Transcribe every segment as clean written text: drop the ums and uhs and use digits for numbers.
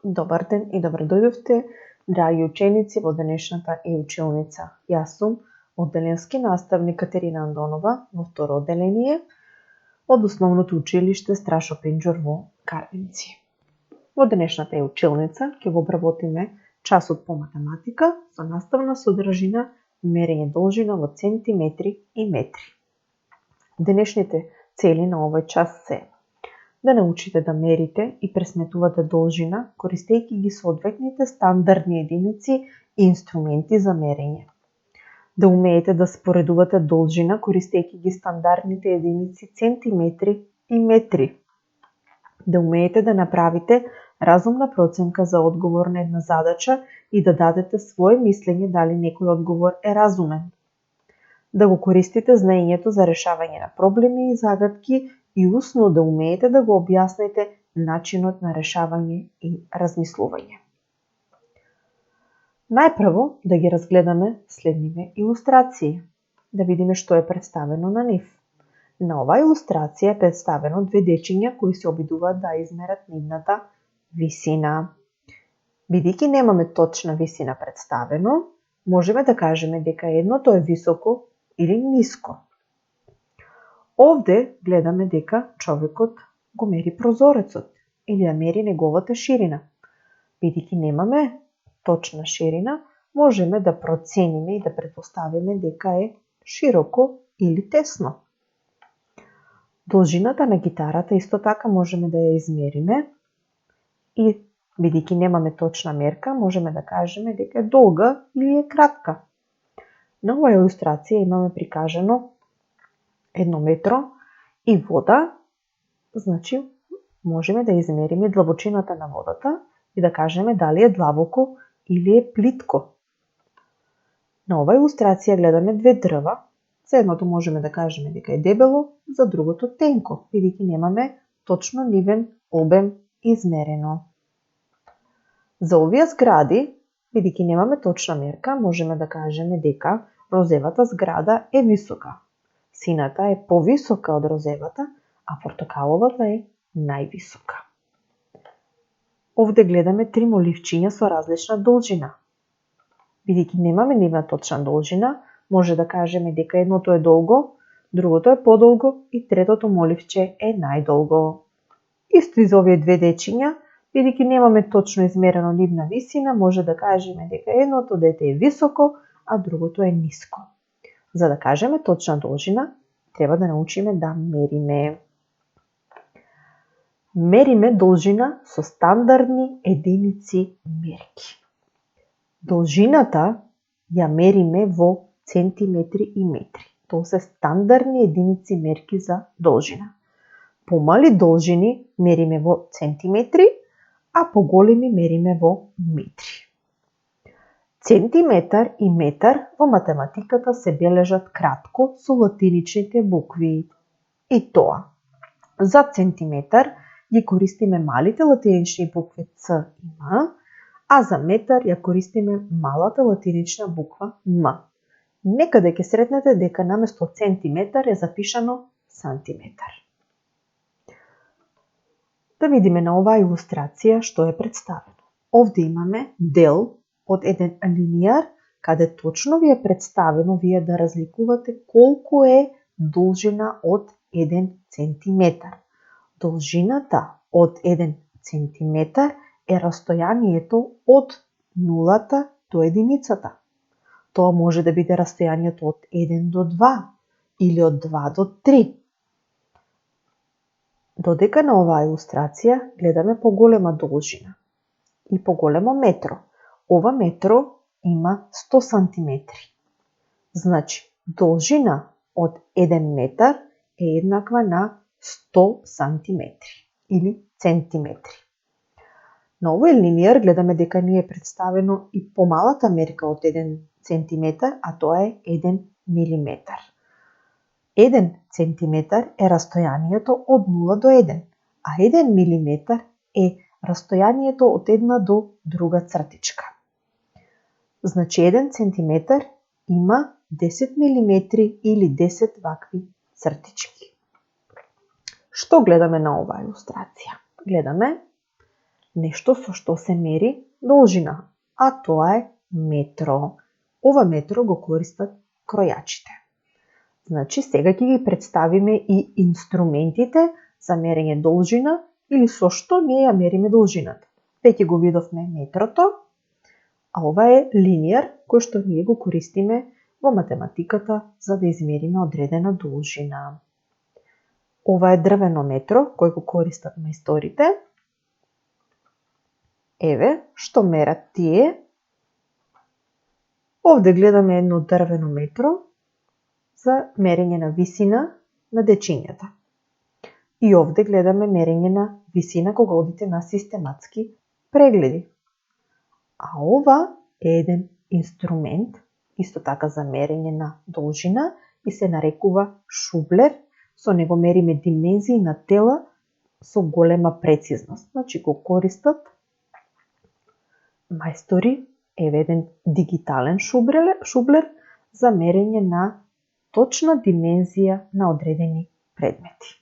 Добар ден и добро дојдовте, драги ученици, во денешната училница. Јас сум одделенски наставник Катерина Андонова во второ одделение од Основното училиште Страшо Пинџур во Карвинци. Во денешната училница ќе го обработиме часот по математика со наставна содржина мерење должина во центиметри и метри. Денешните цели на овој час се да научите да мерите и пресметувате должина користејќи ги соодветните стандардни единици и инструменти за мерење. Да умеете да споредувате должина користејќи ги стандардните единици центиметри и метри. Да умеете да направите разумна проценка за одговор на една задача и да дадете свое мислење дали некој одговор е разумен. Да го користите знаењето за решавање на проблеми и загадки и усно да умеете да го објасните начинот на решавање и размислување. Најпрво да ги разгледаме следниве илустрации, да видиме што е представено на нив. На оваа илустрација е представено две дечиња кои се обидуваат да измерат нивната висина. Бидејќи немаме точна висина представено, можеме да кажеме дека едното е високо или ниско. Овде гледаме дека човекот го мери прозорецот или да мери неговата ширина. Бидејќи немаме точна ширина, можеме да процениме и да претпоставиме дека е широко или тесно. Должината на гитарата исто така можеме да ја измериме и бидејќи немаме точна мерка, можеме да кажеме дека е долга или е кратка. На оваа илустрација имаме прикажано 1 метро и вода, значи можеме да измериме длабочината на водата и да кажеме дали е длабоко или е плитко. На оваа илустрација гледаме две дрва. За едното можеме да кажеме дека е дебело, за другото тенко, бидејќи немаме точно нивен обем измерено. За овие згради, бидејќи немаме точна мерка, можеме да кажеме дека розевата зграда е висока. Сината е повисока од розевата, а портокаловата е највисока. Овде гледаме три моливчиња со различна должина. Бидејќи немаме нивна точна должина, може да кажеме дека едното е долго, другото е подолго и третото моливче е најдолго. Исто и за овие две дечиња, бидејќи немаме точно измерено нивна висина, може да кажеме дека едното дете е високо, а другото е ниско. За да кажеме точна должина, треба да научиме да мериме. Мериме должина со стандардни единици мерки. Должината ја мериме во центиметри и метри. Тоа се стандардни единици мерки за должина. Помали должини мериме во центиметри, а поголеми мериме во метри. Центиметар и метар во математиката се бележат кратко со латиничните букви. И тоа. За центиметар ги користиме малите латинични букви Ц и М, а за метар ја користиме малата латинична буква М. Некаде ќе сретнете дека наместо центиметар е запишано сантиметар. Да видиме на оваа илустрација што е представено. Овде имаме дел од еден линијар, каде точно ви е представено вие да разликувате колку е должина од 1 центиметар. Должината од 1 центиметар е растојанието од нулата до единицата. Тоа може да биде растојанието од 1 до 2 или од 2 до 3. Додека на оваа илустрација гледаме поголема должина и поголемо метро. Ова метро има 100 сантиметри. Значи, должина од 1 метар е еднаква на 100 сантиметри или центиметри. На овој линијар гледаме дека ни е представено и помалата мерка од 1 центиметар, а тоа е 1 милиметар. 1 центиметар е растојанието од 0 до 1, а 1 милиметар е растојанието од една до друга цртичка. Значи 1 центиметар има 10 милиметри или 10 вакви цртички. Што гледаме на оваа илустрација? Гледаме нешто со што се мери должина, а тоа е метро. Ова метро го користат кројачите. Значи, сега ќе ги представиме и инструментите за мерење должина или со што ние ја мериме должината. Веќе го видовме метрото, а ова е линијар кој што ние го користиме во математиката за да измериме одредена должина. Ова е дрвено метро кој го користат мајсторите. Еве, што мерат тие. Овде гледаме едно дрвено метро за мерење на висина на дечињата. И овде гледаме мерење на висина кога одите на систематски прегледи. А ова е еден инструмент, исто така за мерење на должина и се нарекува шублер. Со него мериме димензии на тела со голема прецизност. Значи го користат мајстори, еве еден дигитален шублер за мерење на точна димензија на одредени предмети.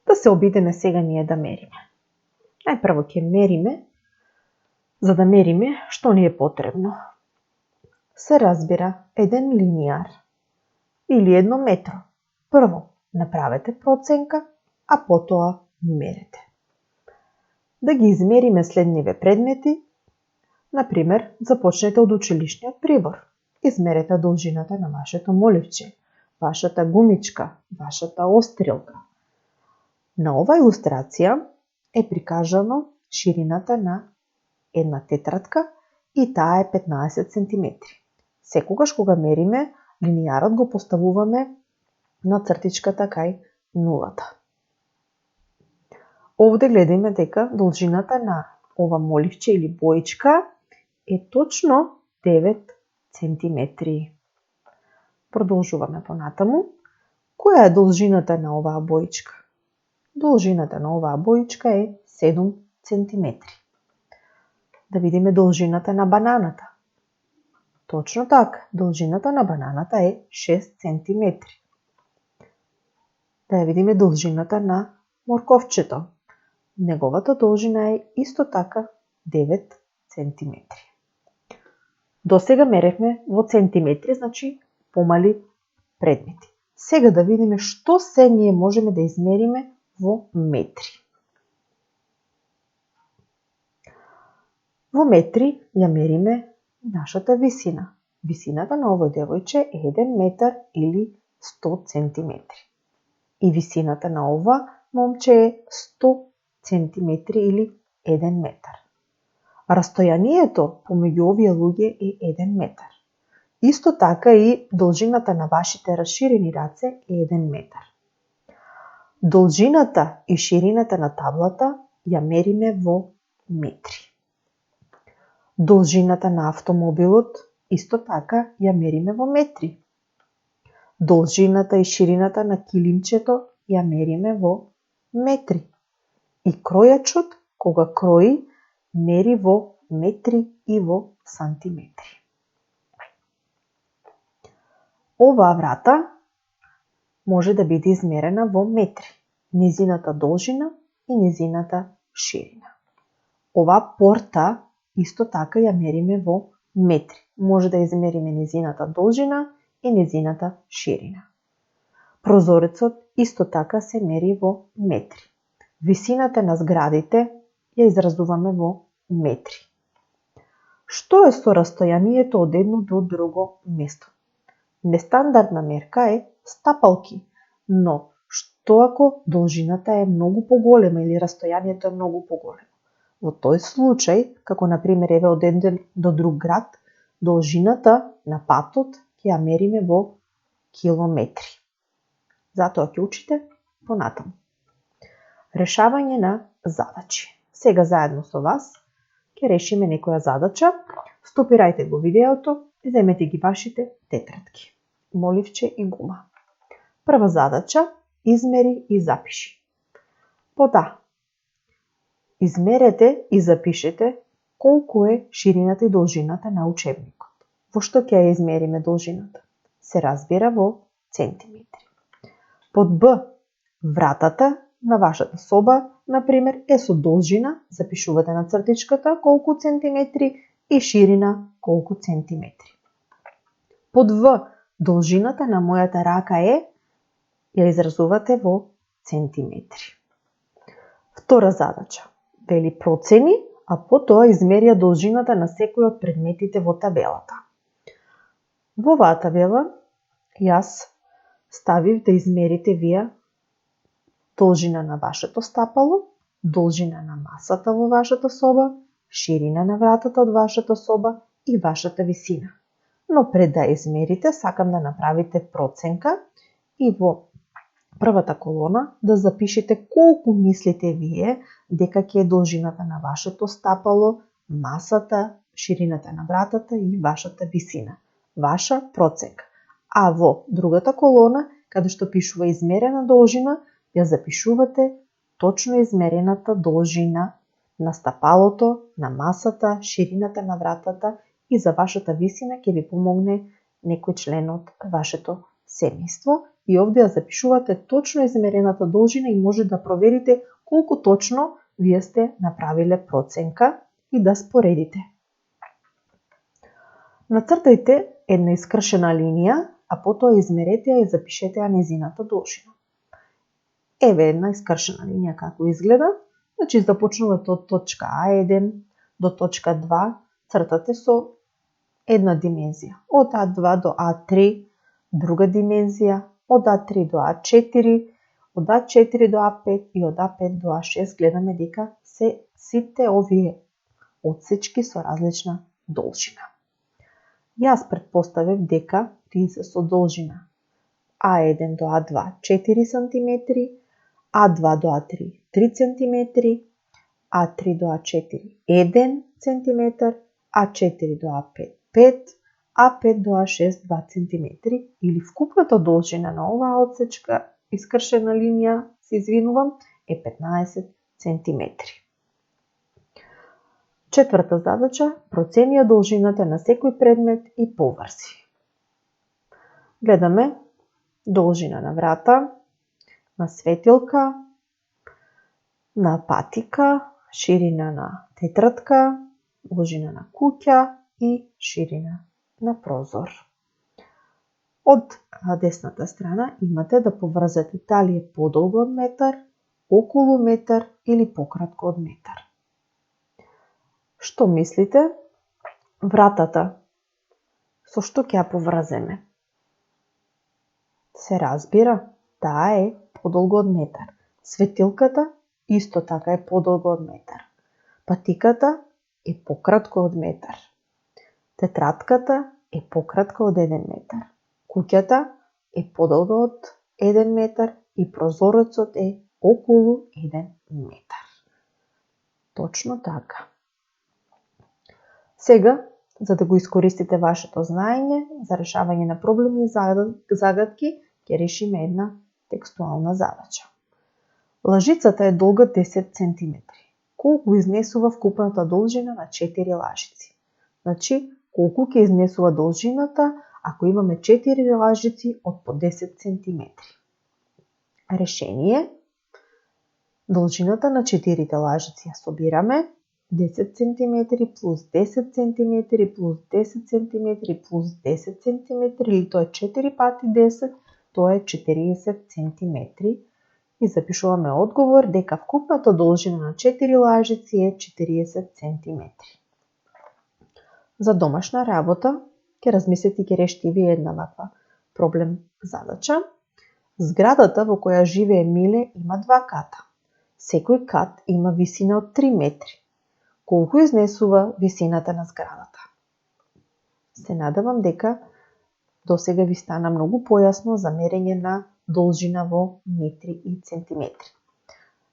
Да се обидеме сега ние да мериме. Најпрво ќе мериме, за да мериме што ни е потребно. Се разбира еден линијар или едно метро. Прво направете проценка, а потоа мерете. Да ги измериме следниве предмети, например, започнете од училишниот прибор. Измерете должината на вашето моливче, вашата гумичка, вашата острилка. На оваа илустрација е прикажано ширината на една тетрадка и таа е 15 см. Секогаш кога мериме, линијарот го поставуваме на цртичката кај нулата. Овде гледаме дека должината на ова моливче или боичка е точно 9 см. Продолжуваме понатаму. Која е должината на оваа боичка? Должината на оваа боичка е 7 см. Да видиме должината на бананата. Точно така, должината на бананата е 6 см. Да ја видиме должината на морковчето. Неговата должина е исто така 9 см. До сега меревме во центиметри, значи помали предмети. Сега да видиме што се ние можеме да измериме во метри. Во метри ја мериме нашата висина. Висината на овој девојче е 1 метар или 100 сантиметри. И висината на ова момче е 100 сантиметри или 1 метар. Растојанието помеѓу овие луѓе е 1 метар. Исто така и должината на вашите расширени раце е 1 метар. Должината и ширината на таблата ја мериме во метри. Должината на автомобилот исто така ја мериме во метри. Должината и ширината на килимчето ја мериме во метри. И кројачот, кога крои, мери во метри и во сантиметри. Оваа врата може да биде измерена во метри. Низината должина и низината ширина. Оваа порта исто така ја мериме во метри. Може да измериме низината должина и низината ширина. Прозорецот исто така се мери во метри. Висината на зградите ја изразуваме во метри. Што е со растојанието од едно до друго место? Нестандардна мерка е стапалки, но што ако должината е многу поголема или растојанието е многу поголемо? Во тој случај, како например еве од еден до друг град, должината на патот ќе ја мериме во километри. Затоа ќе учите понатаму. Решавање на задачи. Сега заедно со вас ќе решиме некоја задача. Стопирајте го видеото и земете ги вашите тетрадки, моливче и гума. Прва задача: измери и запиши. Под А. Измерете и запишете колку е ширината и должината на учебникот. Во што ќе ја измериме должината? Се разбира во центиметри. Под Б. Вратата на вашата соба, например, е со должина, запишувате на цртичката колку центиметри и ширина колку центиметри. Под В, должината на мојата рака е, ја изразувате во центиметри. Втора задача. Вели процени, а потоа измерија должината на секој од предметите во табелата. Во оваа табела јас ставив да измерите вие должина на вашето стапало, должина на масата во вашата соба, ширина на вратата од вашата соба и вашата висина. Но пред да измерите, сакам да направите проценка и во првата колона да запишете колку мислите вие дека ќе е должината на вашето стапало, масата, ширината на вратата и вашата висина. Ваша проценка. А во другата колона, каде што пишува измерена должина, ја запишувате точно измерената должина на стапалото, на масата, ширината на вратата и за вашата висина ќе ви помогне некој член од вашето семејство. И овде ја запишувате точно измерената должина и може да проверите колку точно вие сте направиле проценка и да споредите. Нацртајте една искршена линија, а потоа измерете ја и запишете ја незината должина. Еве една искршена линија како изгледа. Значи започнувате од точка А1 до точка 2, цртате со една димензија. Од А2 до А3 друга димензија, од А3 до А4, од А4 до А5 и од А5 до А6 гледаме дека се сите овие одсечки со различна должина. Јас претпоставив дека тие се со должина А1 до А2 4 см, А2 до А3 3 см, А3 до А4 1 см, А4 до А5 5, А5 до А6 2 см или вкупната должина на оваа одсечка, искршена линија, се извинувам, е 15 см. Четврта задача, процени ја должината на секој предмет и поврзи. Гледаме должина на врата, на светилка, на патика, ширина на тетратка, должина на куќа и ширина на прозор. Од десната страна имате да поврзете дали е подолго од метар, околу метар или пократко од метар. Што мислите? Вратата со што ќе ја поврземе? Се разбира, таа е подолго од метар. Светилката исто така е подолго од метар. Патиката е пократко од метар. Тетратката е пократка од 1 метар. Куќата е подолга од 1 метар и прозорецот е околу 1 метар. Точно така. Сега, за да го искористите вашето знаење за решавање на проблеми и загадки, ќе решиме една текстуална задача. Лажицата е долга 10 см. Колку изнесува вкупната должина на 4 лажици? Значи, колку ќе изнесува должината ако имаме 4 лажици од по 10 см. Решение. Должината на 4 лажици ја собираме 10 см плюс 10 см плюс 10 см плюс 10 см или тоа е 4 пати 10, тоа е 40 см. И запишуваме одговор дека вкупната должина на 4 лажици е 40 см. За домашна работа ќе размислите и ќе решите и вие една ваква проблем задача. Зградата во која живее Миле има 2 ката. Секој кат има висина од 3 метри. Колку изнесува висината на зградата? Се надевам дека досега ви стана многу појасно за мерење на должина во метри и центиметри.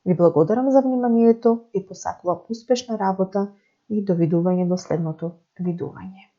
Ви благодарам за вниманието и посакувам успешна работа и довидување до следното видување.